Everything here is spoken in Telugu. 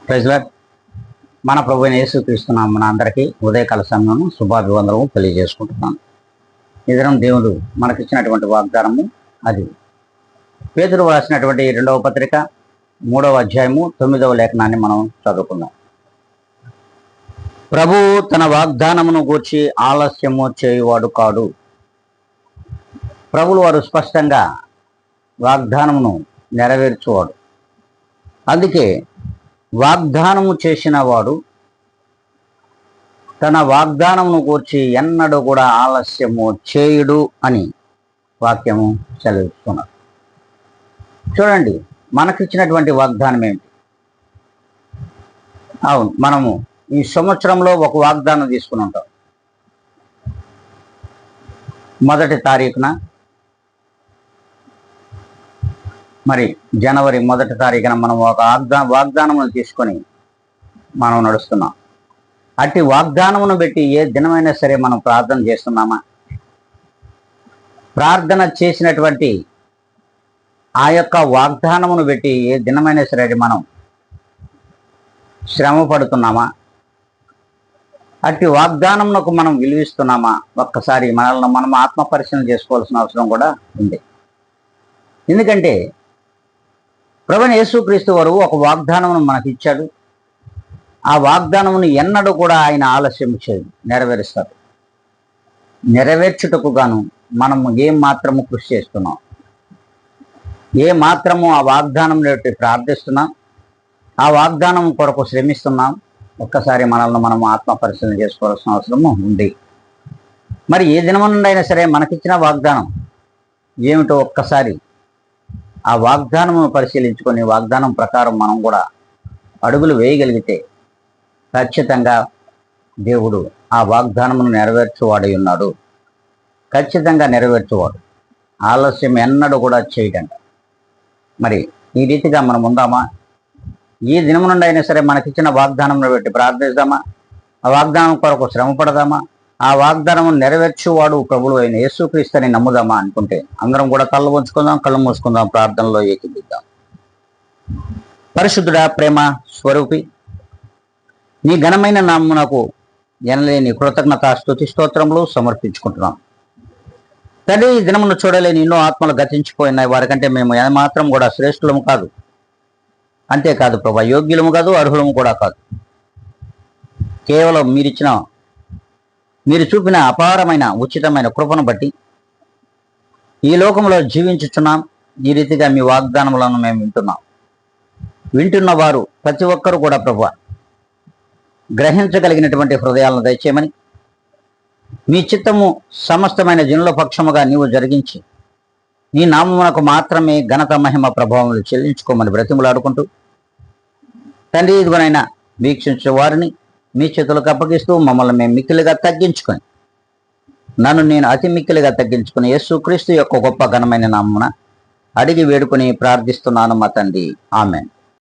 Praise lord. మన ప్రభు అయిన యేసుక్రీస్తు నామమున అందరికీ ఉదయకాల సమయము శుభాభివందనము తెలియజేసుకుంటున్నాను. ఈ దినం దేవుడు మనకిచ్చినటువంటి వాగ్దానము అది పేతురు రాసినటువంటి 2వ పత్రిక 3వ అధ్యాయము 9వ లేఖనాన్ని మనం చదువుకుందాం. ప్రభువు తన వాగ్దానమును గూర్చి ఆలస్యము చేయువాడు కాడు. ప్రభువు వారు స్పష్టంగా వాగ్దానమును నెరవేర్చువాడు. అందుకే వాగ్దానము చేసిన వాడు తన వాగ్దానమును గూర్చి ఎన్నడూ కూడా ఆలస్యము చేయుడు అని వాక్యము సెలవిస్తున్నారు. చూడండి, మనకిచ్చినటువంటి వాగ్దానం ఏమిటి? అవును, మనము ఈ సంవత్సరంలో ఒక వాగ్దానం తీసుకుని ఉంటాం. 1వ తారీఖున మరి జనవరి 1వ తారీఖున మనం ఒక వాగ్దానమును తీసుకొని మనం నడుస్తున్నాం. అట్టి వాగ్దానమును పెట్టి ఏ దినమైనా సరే మనం ప్రార్థన చేస్తున్నామా? ప్రార్థన చేసినటువంటి ఆ యొక్క వాగ్దానమును పెట్టి ఏ దినమైనా సరే మనం శ్రమ పడుతున్నామా? అట్టి వాగ్దానమునకు మనం విలువిస్తున్నామా? ఒక్కసారి మనల్ని మనం ఆత్మ పరిశీలన చేసుకోవాల్సిన అవసరం కూడా ఉంది. ఎందుకంటే ప్రభువైన యేసుక్రీస్తు వారు ఒక వాగ్దానమును మనకి ఇచ్చాడు. ఆ వాగ్దానమును ఎన్నడూ కూడా ఆయన ఆలస్యం చేయదు, నెరవేరుస్తారు. నెరవేర్చుటకు గాను మనము ఏం మాత్రము కృషి చేస్తున్నాం, ఏ మాత్రము ఆ వాగ్దానం ప్రార్థిస్తున్నాం, ఆ వాగ్దానం కొరకు శ్రమిస్తున్నాం. ఒక్కసారి మనల్ని మనం ఆత్మ పరిశీలన చేసుకోవాల్సిన అవసరము ఉంది. మరి ఏ దినము నుండి అయినా సరే మనకిచ్చిన వాగ్దానం ఏమిటో ఒక్కసారి ఆ వాగ్దానమును పరిశీలించుకొని వాగ్దానం ప్రకారం మనం కూడా అడుగులు వేయగలిగితే ఖచ్చితంగా దేవుడు ఆ వాగ్దానమును నెరవేర్చువాడై ఉన్నాడు. ఖచ్చితంగా నెరవేర్చువాడు. ఆలస్యం ఎన్నడూ కూడా చేయడంట. మరి ఈ రీతిగా మనం ఉందామా? ఈ దినము నుండి అయినా సరే మనకిచ్చిన వాగ్దానమును పెట్టి ప్రార్థిద్దామా? ఆ వాగ్దానం కొరకు శ్రమ పడదామా? ఆ వాగ్దానము నెరవేర్చువాడు ప్రభువు అయిన యేసుక్రీస్తుని నమ్ముదామా అనుకుంటే అందరం కూడా కళ్ళు ఉంచుకుందాం, కళ్ళు మూసుకుందాం, ప్రార్థనలో ఏకీభవిద్దాం. పరిశుద్ధుడా, ప్రేమ స్వరూపి, నీ ఘనమైన నామమునకు ఎనలేని కృతజ్ఞత స్తుతి స్తోత్రములు సమర్పించుకుంటున్నాం. తండ్రి, ఈ దినమును చూడలేని ఎన్నో ఆత్మలు గతించిపోయినాయి. వారికంటే మేము ఏమాత్రం కూడా శ్రేష్ఠులము కాదు. అంతేకాదు ప్రభా, యోగ్యులము కాదు, అర్హులము కూడా కాదు. కేవలం మీరు చూపిన అపారమైన ఉచితమైన కృపను బట్టి ఈ లోకంలో జీవించుచున్నాం. ఈ రీతిగా మీ వాగ్దానములను మేము వింటున్న వారు ప్రతి ఒక్కరూ కూడా ప్రభా గ్రహించగలిగినటువంటి హృదయాలను దయచేయమని, మీ చిత్తము సమస్తమైన జనుల పక్షముగా నీవు జరిగించి నీ నామమునకు మాత్రమే ఘనత మహిమ ప్రభావములు చెల్లించుకోమని బ్రతిములాడుకుంటూ, తండ్రి, ఇదిగోనైనా వీక్షించే వారిని మీ చేతులకు అప్పగిస్తూ మమ్మల్ని మేము మిక్కిలిగా తగ్గించుకొని, నన్ను నేను అతి మిక్కిలిగా తగ్గించుకుని యేసుక్రీస్తు యొక్క గొప్ప ఘనమైన నామమున అడిగి వేడుకొని ప్రార్థిస్తున్నాను మా తండ్రి. ఆమేన్.